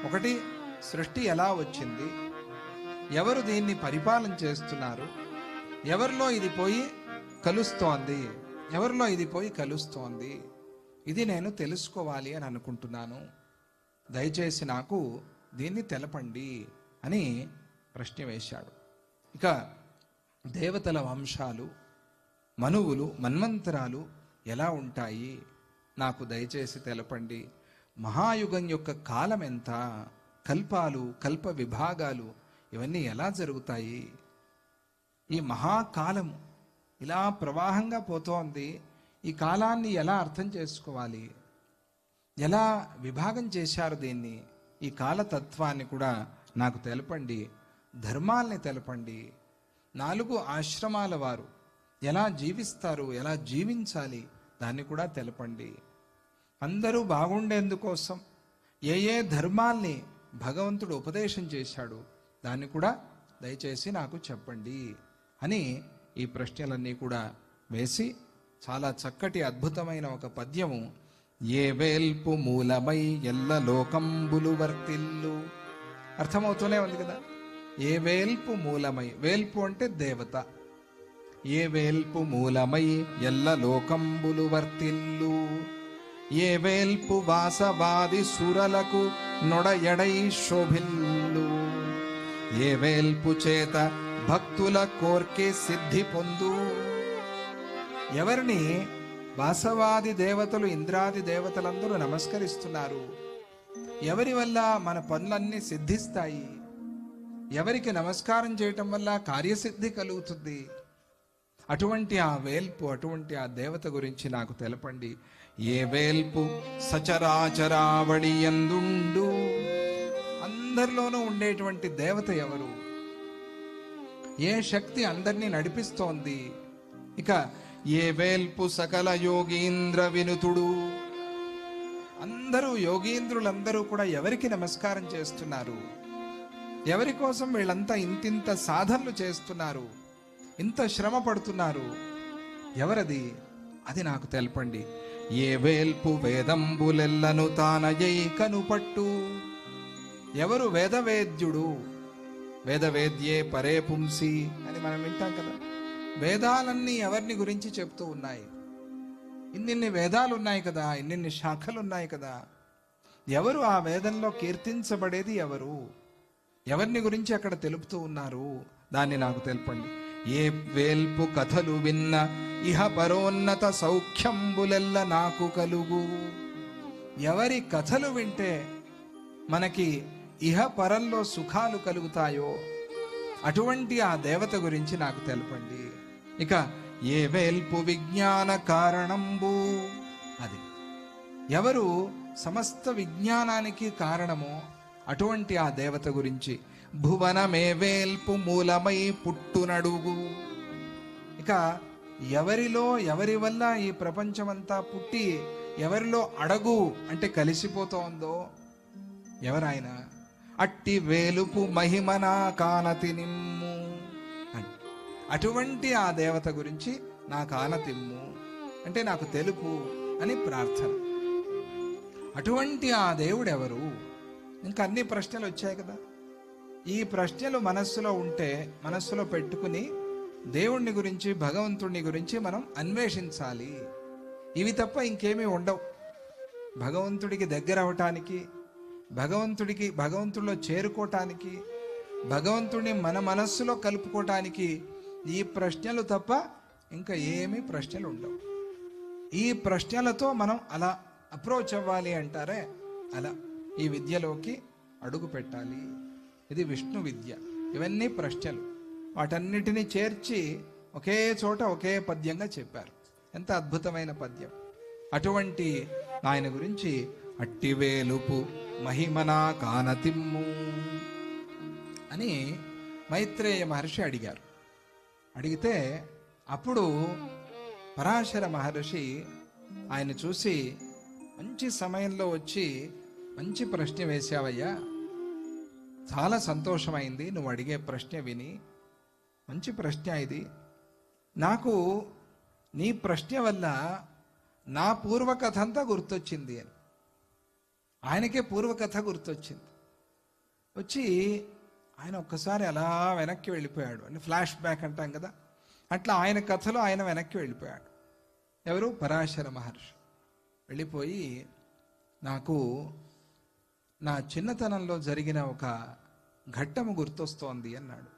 ఒకటి, సృష్టి ఎలా వచ్చింది, ఎవరు దీన్ని పరిపాలన చేస్తున్నారు, ఎవరిలో ఇది పోయి కలుస్తోంది, ఎవరిలో ఇది పోయి కలుస్తోంది, ఇది నేను తెలుసుకోవాలి అని అనుకుంటున్నాను. దయచేసి నాకు దీన్ని తెలపండి అని ప్రశ్న వేశాడు. ఇక దేవతల వంశాలు, మనువులు, మన్వంతరాలు ఎలా ఉంటాయి, నాకు దయచేసి తెలపండి. మహాయుగం యొక్క కాలం ఎంత, కల్పాలు, కల్ప విభాగాలు ఇవన్నీ ఎలా జరుగుతాయి, ఈ మహాకాలము ఇలా ప్రవాహంగా పోతోంది, ఈ కాలాన్ని ఎలా అర్థం చేసుకోవాలి, ఎలా విభాగం చేశారు దీన్ని, ఈ కాలతత్వాన్ని కూడా నాకు తెలపండి. ధర్మాల్ని తెలపండి. 4 ఆశ్రమాల వారు ఎలా జీవిస్తారు, ఎలా జీవించాలి దాన్ని కూడా తెలపండి. అందరూ బాగుండేందుకోసం ఏ ధర్మాల్ని భగవంతుడు ఉపదేశం చేశాడు దాన్ని కూడా దయచేసి నాకు చెప్పండి అని ఈ ప్రశ్నలన్నీ కూడా వేసి చాలా చక్కటి అద్భుతమైన ఒక పద్యము, ఏ వేల్పు మూలమై ఎల్ల లోకంబులు వర్తిల్లు. అర్థమవుతూనే ఉంది కదా. ఏ వేల్పు మూలమై, వేల్పు అంటే దేవత. ఏ వేల్పు మూలమై ఎల్ల లోకంబులు వర్తిల్లు, ఏ వేల్పు వాసవాది సురలకు నొడయడై శోభిల్లు, ఏ వేల్పు చేత భక్తుల కోర్కె సిద్ధి పొందు. ఎవరిని వాసవాది దేవతలు, ఇంద్రాది దేవతలందరూ నమస్కరిస్తున్నారు, ఎవరి వల్ల మన పనులన్నీ సిద్ధిస్తాయి, ఎవరికి నమస్కారం చేయటం వల్ల కార్యసిద్ధి కలుగుతుంది, అటువంటి ఆ వేల్పు, అటువంటి ఆ దేవత గురించి నాకు తెలపండి. ఏ వేల్పు సచరాచరావళి యందుండు, అందరిలోనూ ఉండేటువంటి దేవత ఎవరు, ఏ శక్తి అందరినీ నడిపిస్తోంది. ఇక ఏ వేల్పు సకల యోగీంద్ర వినుతుడు, అందరూ యోగీంద్రులందరూ కూడా ఎవరికి నమస్కారం చేస్తున్నారు, ఎవరి కోసం వీళ్ళంతా ఇంతింత సాధనలు చేస్తున్నారు, ఇంత శ్రమ పడుతున్నారు, ఎవరది, అది నాకు తెలపండి. ఏ వేల్పు వేదంబులెల్లను తానజై కనుపట్టు, ఎవరు వేదవేద్యుడు, వేదవేద్యే పరే పుంసి అని మనం వింటాం కదా. వేదాలన్నీ ఎవరిని గురించి చెప్తూ ఉన్నాయి, ఇన్నిన్ని వేదాలు ఉన్నాయి కదా, ఇన్నిన్ని శాఖలు ఉన్నాయి కదా, ఎవరు ఆ వేదంలో కీర్తించబడేది ఎవరు, ఎవరిని గురించి అక్కడ తెలుపుతూ ఉన్నారు దాన్ని నాకు తెలపండి. ఏ వేల్పు కథలు విన్న ఇహ పరోన్నత సౌఖ్యంబులెల్ల నాకు కలుగు, ఎవరి కథలు వింటే మనకి ఇహ పరంలో సుఖాలు కలుగుతాయో అటువంటి ఆ దేవత గురించి నాకు తెలపండి. ఇక ఏ వేల్పు విజ్ఞాన కారణంబు, అది ఎవరు సమస్త విజ్ఞానానికి కారణమో అటువంటి ఆ దేవత గురించి. భువనమే వేల్పు మూలమై పుట్టునడుగు, ఇక ఎవరిలో, ఎవరి వల్ల ఈ ప్రపంచమంతా పుట్టి ఎవరిలో అడగు అంటే కలిసిపోతోందో ఎవరాయన, అట్టి వేలుపు మహిమనా కానతి నిమ్ము అని. అటువంటి ఆ దేవత గురించి నా కానతిమ్ము అంటే నాకు తెలుపు అని ప్రార్థన. అటువంటి ఆ దేవుడు ఎవరు, ఇంకా అన్ని ప్రశ్నలు వచ్చాయి కదా. ఈ ప్రశ్నలు మనస్సులో ఉంటే, మనస్సులో పెట్టుకుని దేవుణ్ణి గురించి, భగవంతుడిని గురించి మనం అన్వేషించాలి. ఇవి తప్ప ఇంకేమీ ఉండవు. భగవంతుడికి దగ్గర అవటానికి, భగవంతుడిలో చేరుకోవటానికి, భగవంతుడిని మన మనస్సులో కలుపుకోవటానికి ఈ ప్రశ్నలు తప్ప ఇంకా ఏమీ ప్రశ్నలు ఉండవు. ఈ ప్రశ్నలతో మనం అలా అప్రోచ్ అవ్వాలి అంటారే, అలా ఈ విద్యలోకి అడుగు పెట్టాలి. ఇది విష్ణు విద్య. ఇవన్నీ ప్రశ్నలు, వాటన్నిటినీ చేర్చి ఒకే చోట ఒకే పద్యంగా చెప్పారు. ఎంత అద్భుతమైన పద్యం. అటువంటి ఆయన గురించి అట్టి వేలుపు మహిమనా కానతిమ్ము అని మైత్రేయ మహర్షి అడిగారు. అడిగితే అప్పుడు పరాశర మహర్షి ఆయన చూసి, మంచి సమయంలో వచ్చి మంచి ప్రశ్న వేశావయ్యా, చాలా సంతోషమైంది నువ్వు అడిగే ప్రశ్న విని, మంచి ప్రశ్న ఇది. నాకు నీ ప్రశ్న వల్ల నా పూర్వకథ అంతా గుర్తొచ్చింది అని. ఆయనకే పూర్వకథ గుర్తొచ్చింది. వచ్చి ఆయన ఒక్కసారి అలా వెనక్కి వెళ్ళిపోయాడు. అంటే ఫ్లాష్ బ్యాక్ అంటాం కదా, అట్లా ఆయన కథలో ఆయన వెనక్కి వెళ్ళిపోయాడు. ఎవరు? పరాశర మహర్షి. వెళ్ళిపోయి నాకు నా చిన్నతనంలో జరిగిన ఒక ఘట్టము గుర్తొస్తోంది అన్నాడు.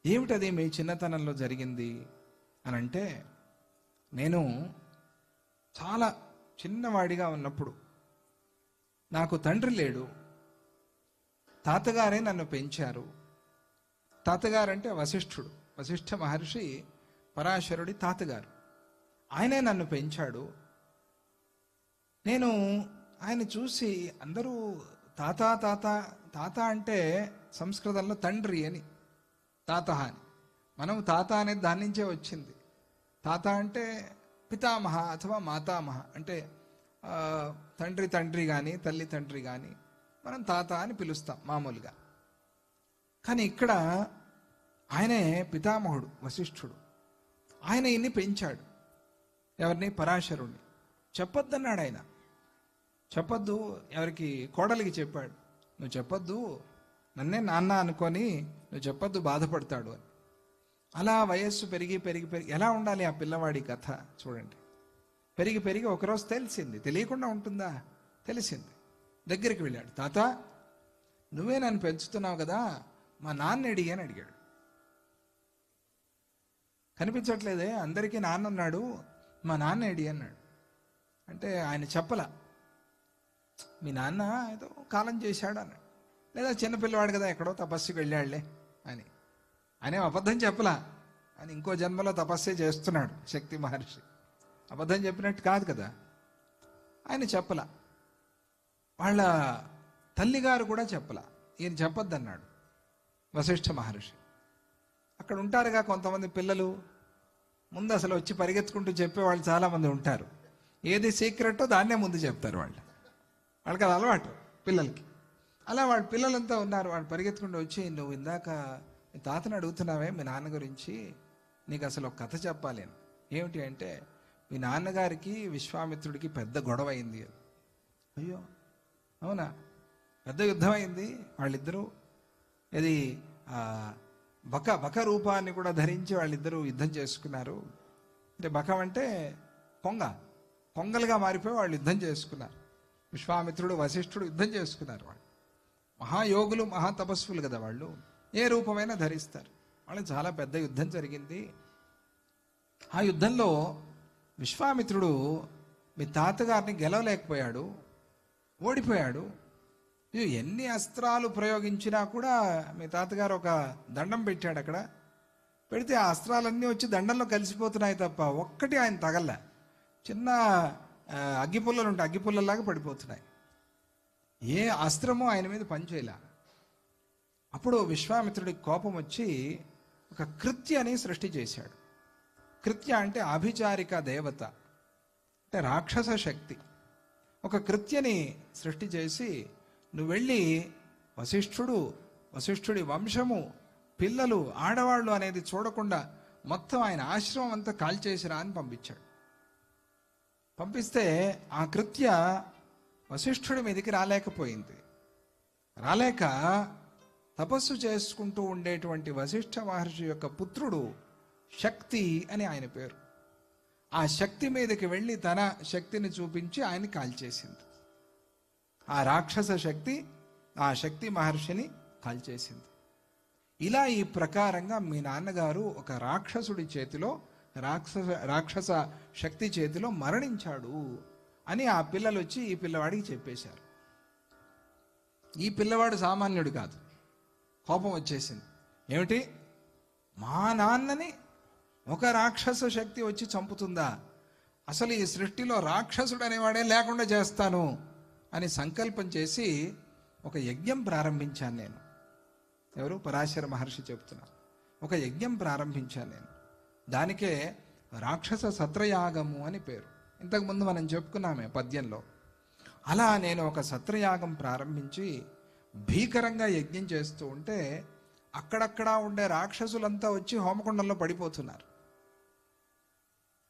ఏమిటది మీ చిన్నతనంలో జరిగింది అని అంటే, నేను చాలా చిన్నవాడిగా ఉన్నప్పుడు నాకు తండ్రి లేడు, తాతగారే నన్ను పెంచారు. తాతగారంటే వశిష్ఠుడు, వశిష్ఠ మహర్షి పరాశరుడి తాతగారు. ఆయనే నన్ను పెంచాడు. నేను ఆయన చూసి అందరూ తాత తాత తాత అంటే సంస్కృతంలో తండ్రి అని, తాత అని. మనం తాత అనేది దాని నుంచే వచ్చింది. తాత అంటే పితామహ అథవా మాతామహ, అంటే తండ్రి తండ్రి కానీ తల్లి తండ్రి కానీ మనం తాత అని పిలుస్తాం మామూలుగా. కానీ ఇక్కడ ఆయనే పితామహుడు వశిష్ఠుడు. ఆయన ఇన్ని పెంచాడు. ఎవరిని? పరాశరుణ్ణి. చెప్పొద్దన్నాడు ఆయన. చెప్పొద్దు, ఎవరికి? కోడలికి చెప్పాడు, నువ్వు చెప్పొద్దు, నన్నే నాన్న అనుకొని నువ్వు చెప్పొద్దు, బాధపడతాడు అని. అలా వయస్సు పెరిగి పెరిగి పెరిగి ఎలా ఉండాలి ఆ పిల్లవాడి కథ చూడండి. పెరిగి పెరిగి ఒకరోజు తెలిసింది. తెలియకుండా ఉంటుందా? తెలిసింది. దగ్గరికి వెళ్ళాడు. తాత, నువ్వే నన్ను పెంచుతున్నావు కదా, మా నాన్న ఎడి అని అడిగాడు. కనిపించట్లేదే, అందరికీ నాన్న ఉన్నాడు, మా నాన్న ఎడి అన్నాడు. అంటే ఆయన చెప్పలా, మీ నాన్న ఏదో కాలం చేశాడు అన్నాడు. లేదా చిన్నపిల్లవాడు కదా ఎక్కడో తపస్సుకి వెళ్ళాడులే అని. ఆయన అబద్ధం చెప్పలా, ఆయన ఇంకో జన్మలో తపస్సే చేస్తున్నాడు శక్తి మహర్షి. అబద్ధం చెప్పినట్టు కాదు కదా. ఆయన చెప్పలా. వాళ్ళ తల్లిగారు కూడా చెప్పలా. ఈయన చెప్పొద్దన్నాడు వశిష్ఠ మహర్షి. అక్కడ ఉంటారుగా కొంతమంది పిల్లలు, ముందు అసలు వచ్చి పరిగెత్తుకుంటూ చెప్పేవాళ్ళు చాలామంది ఉంటారు. ఏది సీక్రెట్టో దాన్నే ముందు చెప్తారు వాళ్ళు. వాళ్ళకి అది అలవాటు పిల్లలకి. అలా వాళ్ళ పిల్లలంతా ఉన్నారు. వాళ్ళు పరిగెత్తుకుంటూ వచ్చి, నువ్వు ఇందాక మీ తాతను అడుగుతున్నావే మీ నాన్న గురించి, నీకు అసలు ఒక కథ చెప్పాలి. ఏమిటి అంటే, మీ నాన్నగారికి విశ్వామిత్రుడికి పెద్ద గొడవ అయింది. అయ్యో అవునా? పెద్ద యుద్ధం అయింది. వాళ్ళిద్దరూ ఇది బక రూపాన్ని కూడా ధరించి వాళ్ళిద్దరూ యుద్ధం చేసుకున్నారు. అంటే బకం అంటే కొంగలుగా మారిపోయి వాళ్ళు యుద్ధం చేసుకున్నారు. విశ్వామిత్రుడు వశిష్ఠుడు యుద్ధం చేసుకున్నారు. వాళ్ళు మహాయోగులు, మహాతపస్సులు కదా వాళ్ళు, ఏ రూపమైనా ధరిస్తారు. వాళ్ళకి చాలా పెద్ద యుద్ధం జరిగింది. ఆ యుద్ధంలో విశ్వామిత్రుడు మీ తాతగారిని గెలవలేకపోయాడు, ఓడిపోయాడు. ఎన్ని అస్త్రాలు ప్రయోగించినా కూడా మీ తాతగారు ఒక దండం పెట్టాడు. అక్కడ పెడితే ఆ అస్త్రాలన్నీ వచ్చి దండంలో కలిసిపోతున్నాయి తప్ప ఒక్కటి ఆయన తగల్లా. చిన్న అగ్గిపుల్లలు ఉంటాయి, అగ్గిపుల్లలాగా పడిపోతున్నాయి. ఏ అస్త్రమో ఆయన మీద పనిచేయలే. అప్పుడు విశ్వామిత్రుడికి కోపం వచ్చి ఒక కృత్యని సృష్టి చేశాడు. కృత్య అంటే అభిచారిక దేవత, అంటే రాక్షస శక్తి. ఒక కృత్యని సృష్టి చేసి, నువ్వు వెళ్ళి వశిష్ఠుడి వంశము, పిల్లలు, ఆడవాళ్ళు అనేది చూడకుండా మొత్తం ఆయన ఆశ్రమం అంతా కాల్చేసిరా అని పంపించాడు. పంపిస్తే ఆ కృత్య వశిష్ఠుడి మీదకి రాలేకపోయింది. రాలేక తపస్సు చేసుకుంటూ ఉండేటువంటి వశిష్ఠ మహర్షి యొక్క పుత్రుడు శక్తి అని ఆయన పేరు, ఆ శక్తి మీదకి వెళ్ళి తన శక్తిని చూపించి ఆయన కాల్చేసింది. ఆ రాక్షస శక్తి ఆ శక్తి మహర్షిని కాల్చేసింది. ఇలా ఈ ప్రకారంగా మీ నాన్నగారు ఒక రాక్షసుడి చేతిలో, రాక్షస శక్తి చేతిలో మరణించాడు అని ఆ పిల్లలు వచ్చి ఈ పిల్లవాడికి చెప్పేశారు. ఈ పిల్లవాడు సామాన్యుడు కాదు. కోపం వచ్చేసింది. ఏమిటి, మా నాన్నని ఒక రాక్షస శక్తి వచ్చి చంపుతుందా? అసలు ఈ సృష్టిలో రాక్షసుడు అనేవాడే లేకుండా చేస్తాను అని సంకల్పం చేసి ఒక యజ్ఞం ప్రారంభించాను నేను. ఎవరు? పరాశర మహర్షి చెప్తున్నారు. ఒక యజ్ఞం ప్రారంభించాను నేను. దానికే రాక్షస సత్రయాగము అని పేరు. ఇంతకుముందు మనం చెప్పుకున్నామే పద్యంలో. అలా నేను ఒక సత్రయాగం ప్రారంభించి భీకరంగా యజ్ఞం చేస్తూ ఉంటే అక్కడక్కడ ఉండే రాక్షసులంతా వచ్చి హోమకుండంలో పడిపోతున్నారు.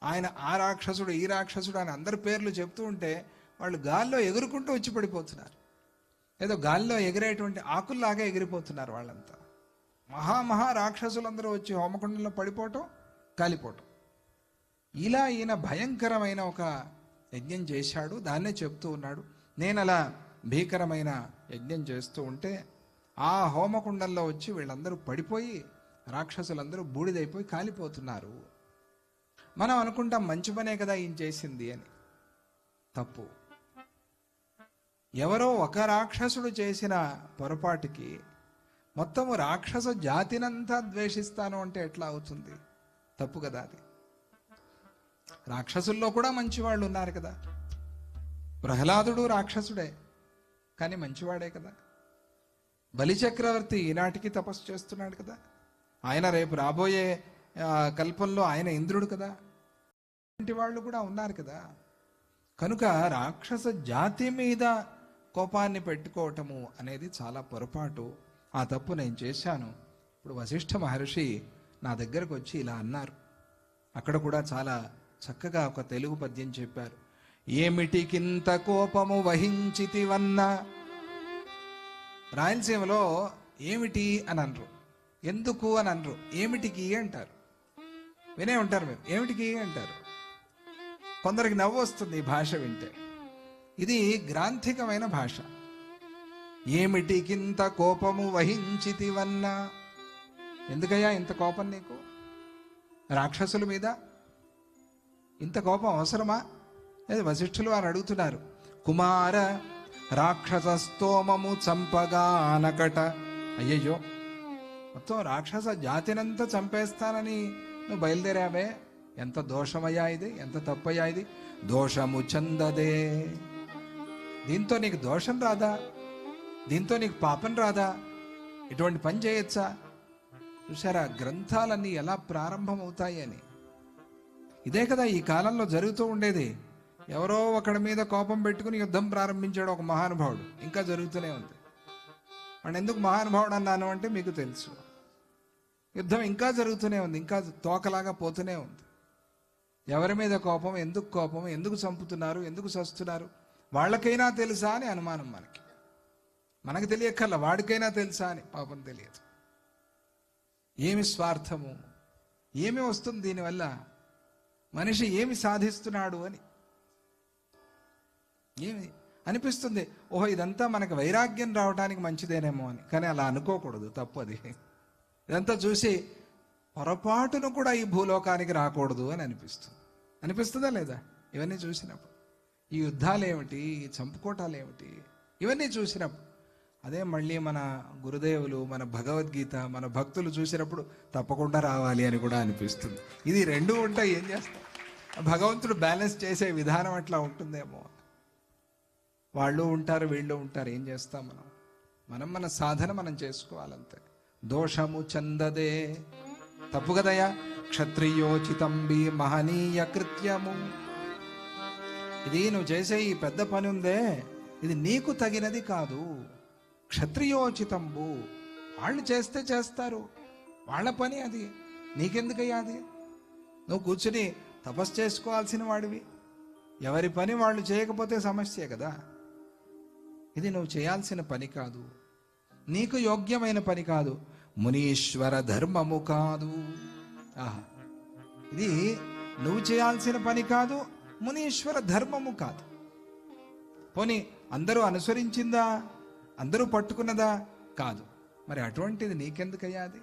ఆయన ఆ రాక్షసుడు, ఈ రాక్షసుడు అని అందరి పేర్లు చెప్తూ ఉంటే వాళ్ళు గాల్లో ఎగురుకుంటూ వచ్చి పడిపోతున్నారు. ఏదో గాలిలో ఎగిరేటువంటి ఆకుల్లాగా ఎగిరిపోతున్నారు వాళ్ళంతా. మహా రాక్షసులందరూ వచ్చి హోమకుండంలో పడిపోవటం, కాలిపోవటం. ఇలా ఈయన భయంకరమైన ఒక యజ్ఞం చేశాడు. దాన్నే చెప్తూ ఉన్నాడు, నేను అలా భీకరమైన యజ్ఞం చేస్తూ ఉంటే ఆ హోమకుండంలో వచ్చి వీళ్ళందరూ పడిపోయి రాక్షసులందరూ బూడిదైపోయి కాలిపోతున్నారు. మనం అనుకుంటాం మంచి పనే కదా ఈయన చేసింది అని. తప్పు. ఎవరో ఒక రాక్షసుడు చేసిన పొరపాటుకి మొత్తము రాక్షస జాతినంతా ద్వేషిస్తాను అంటే ఎట్లా అవుతుంది? తప్పు కదా అది. రాక్షసుల్లో కూడా మంచివాళ్ళు ఉన్నారు కదా. ప్రహ్లాదుడు రాక్షసుడే, కానీ మంచివాడే కదా. బలిచక్రవర్తి ఈనాటికి తపస్సు చేస్తున్నాడు కదా. ఆయన రేపు రాబోయే కల్పంలో ఆయన ఇంద్రుడు కదా. ఇంటి వాళ్ళు కూడా ఉన్నారు కదా. కనుక రాక్షస జాతి మీద కోపాన్ని పెట్టుకోవటము అనేది చాలా పొరపాటు. ఆ తప్పు నేను చేశాను. ఇప్పుడు వశిష్ఠ మహర్షి నా దగ్గరకు వచ్చి ఇలా అన్నారు. అక్కడ కూడా చాలా చక్కగా ఒక తెలుగు పద్యం చెప్పారు. ఏమిటికింత కోపము వహించితివన్న. రాయలసీమలో ఏమిటి అని అనరు, ఎందుకు అని అనరు, ఏమిటికి అంటారు. వినే ఉంటారు మీరు, ఏమిటికి అంటారు. కొందరికి నవ్వు వస్తుంది ఈ భాష వింటే. ఇది గ్రాంథికమైన భాష. ఏమిటికింత కోపము వహించితివన్నా. ఎందుకయ్యా ఇంత కోపం నీకు? రాక్షసుల మీద ఇంత కోపం అవసరమా? లేదు, వశిష్ఠులు వారు అడుగుతున్నారు. కుమార రాక్షస స్తోమము చంపగానకట. అయ్యయ్యో, మొత్తం రాక్షస జాతినంతా చంపేస్తానని నువ్వు బయలుదేరావే, ఎంత దోషమయ్యా ఇది, ఎంత తప్పయ్యా ఇది. దోషము చందదే. దీంతో నీకు దోషం రాదా? దీంతో నీకు పాపం రాదా? ఇటువంటి పని చేయొచ్చా? చూసారా గ్రంథాలన్నీ ఎలా ప్రారంభమవుతాయి అని. ఇదే కదా ఈ కాలంలో జరుగుతూ ఉండేది. ఎవరో ఒకడి మీద కోపం పెట్టుకుని యుద్ధం ప్రారంభించాడు ఒక మహానుభావుడు, ఇంకా జరుగుతూనే ఉంది. వాడు ఎందుకు మహానుభావుడు అన్నాను అంటే మీకు తెలుసు, యుద్ధం ఇంకా జరుగుతూనే ఉంది, ఇంకా తోకలాగా పోతూనే ఉంది. ఎవరి మీద కోపం, ఎందుకు చంపుతున్నారు, ఎందుకు చస్తున్నారు, వాళ్ళకైనా తెలుసా అని అనుమానం. మనకు తెలియక్కర్లా, వాడికైనా తెలుసా అని. పాపం తెలియదు. ఏమి స్వార్థము, ఏమి వస్తుంది దీనివల్ల, మనిషి ఏమి సాధిస్తున్నాడు అని ఏమి అనిపిస్తుంది. ఓహో, ఇదంతా మనకు వైరాగ్యం రావడానికి మంచిదేనేమో అని. కానీ అలా అనుకోకూడదు, తప్పది. ఇదంతా చూసి పొరపాటును కూడా ఈ భూలోకానికి రాకూడదు అని అనిపిస్తుందా లేదా? ఇవన్నీ చూసినప్పుడు, ఈ యుద్ధాలు ఏమిటి, ఈ చంపుకోటాలు ఏమిటి, ఇవన్నీ చూసినప్పుడు అదే మళ్ళీ మన గురుదేవులు, మన భగవద్గీత, మన భక్తులు చూసినప్పుడు తప్పకుండా రావాలి అని కూడా అనిపిస్తుంది. ఇది రెండు ఉంటాయి, ఏం చేస్తాం? భగవంతుడు బ్యాలెన్స్ చేసే విధానం అట్లా ఉంటుందేమో. వాళ్ళు ఉంటారు, వీళ్ళు ఉంటారు, ఏం చేస్తాం మనం మన సాధన మనం చేసుకోవాలంతే. దోషము చందదే. తప్పు కదయ్యా. క్షత్రియోచితంబి మహనీయ కృత్యము. ఇది నువ్వు చేసే ఈ పెద్ద పని ఉందే, ఇది నీకు తగినది కాదు. క్షత్రియోచితంబు, వాళ్ళు చేస్తే చేస్తారు, వాళ్ళ పని అది, నీకెందుకయ్యా అది? నువ్వు కూర్చుని తపస్సు చేసుకోవాల్సిన వాడివి. ఎవరి పని వాళ్ళు చేయకపోతే సమస్యే కదా. ఇది నువ్వు చేయాల్సిన పని కాదు, నీకు యోగ్యమైన పని కాదు, మునీశ్వర ధర్మము కాదు. ఆహా, ఇది నువ్వు చేయాల్సిన పని కాదు, మునీశ్వర ధర్మము కాదు. పోనీ అందరూ అనుసరించిందా, అందరూ పట్టుకున్నదా? కాదు. మరి అటువంటిది నీకెందుకయ్యా అది?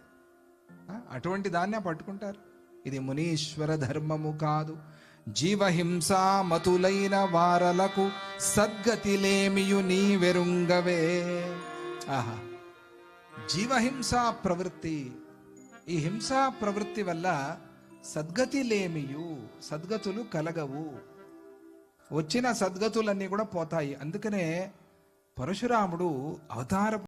అటువంటి దాన్నే పట్టుకుంటారు. ఇది మునీశ్వర ధర్మము కాదు. జీవహింసా మతులైన వారలకు సద్గతిలేమియు నీ వెరుంగవే. ఆహా, జీవహింసా ప్రవృత్తి. ఈ హింసా ప్రవృత్తి వల్ల సద్గతిలేమియు, సద్గతులు కలగవు. వచ్చిన సద్గతులన్నీ కూడా పోతాయి. అందుకనే పరశురాముడు అవతార